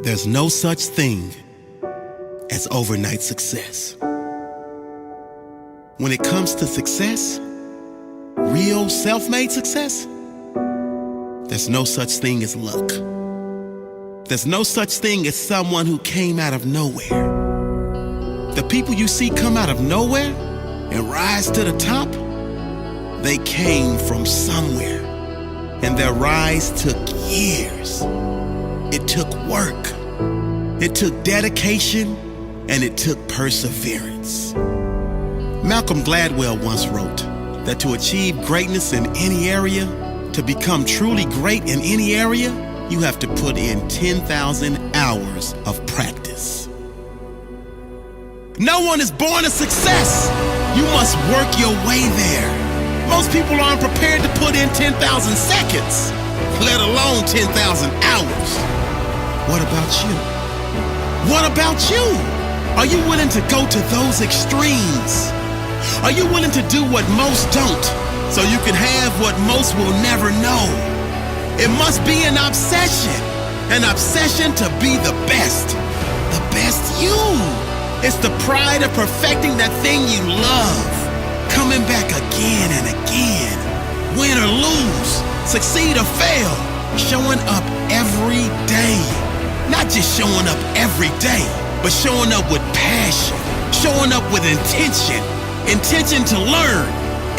There's no such thing as overnight success. When it comes to success, real self-made success, there's no such thing as luck. There's no such thing as someone who came out of nowhere. The people you see come out of nowhere and rise to the top, they came from somewhere, and their rise took years. It took work, it took dedication, and it took perseverance. Malcolm Gladwell once wrote that to achieve greatness in any area, to become truly great in any area, you have to put in 10,000 hours of practice. No one is born a success. You must work your way there. Most people aren't prepared to put in 10,000 seconds, let alone 10,000 hours. What about you? What about you? Are you willing to go to those extremes? Are you willing to do what most don't, so you can have what most will never know? It must be an obsession to be the best you. It's the pride of perfecting that thing you love, coming back again and again, win or lose, succeed or fail, showing up every day. Not just showing up every day, but showing up with passion, showing up with intention to learn,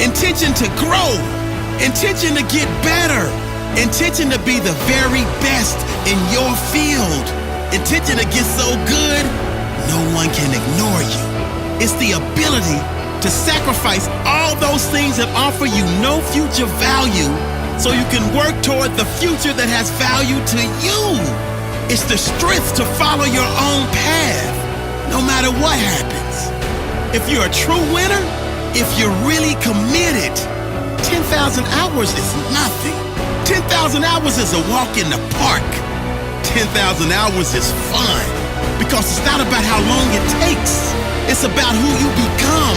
intention to grow, intention to get better, intention to be the very best in your field, intention to get so good, no one can ignore you. It's the ability to sacrifice all those things that offer you no future value so you can work toward the future that has value to you. It's the strength to follow your own path, no matter what happens. If you're a true winner, if you're really committed, 10,000 hours is nothing. 10,000 hours is a walk in the park. 10,000 hours is fun, because it's not about how long it takes. It's about who you become,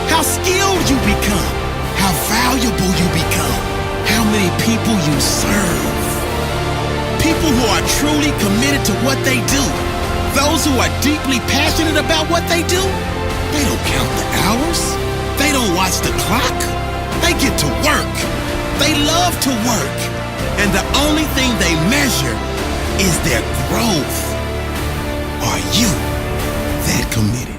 how skilled you become, how valuable you become, how many people you serve. People who are truly committed to what they do, those who are deeply passionate about what they do, they don't count the hours. They don't watch the clock. They get to work. They love to work. And the only thing they measure is their growth. Are you that committed?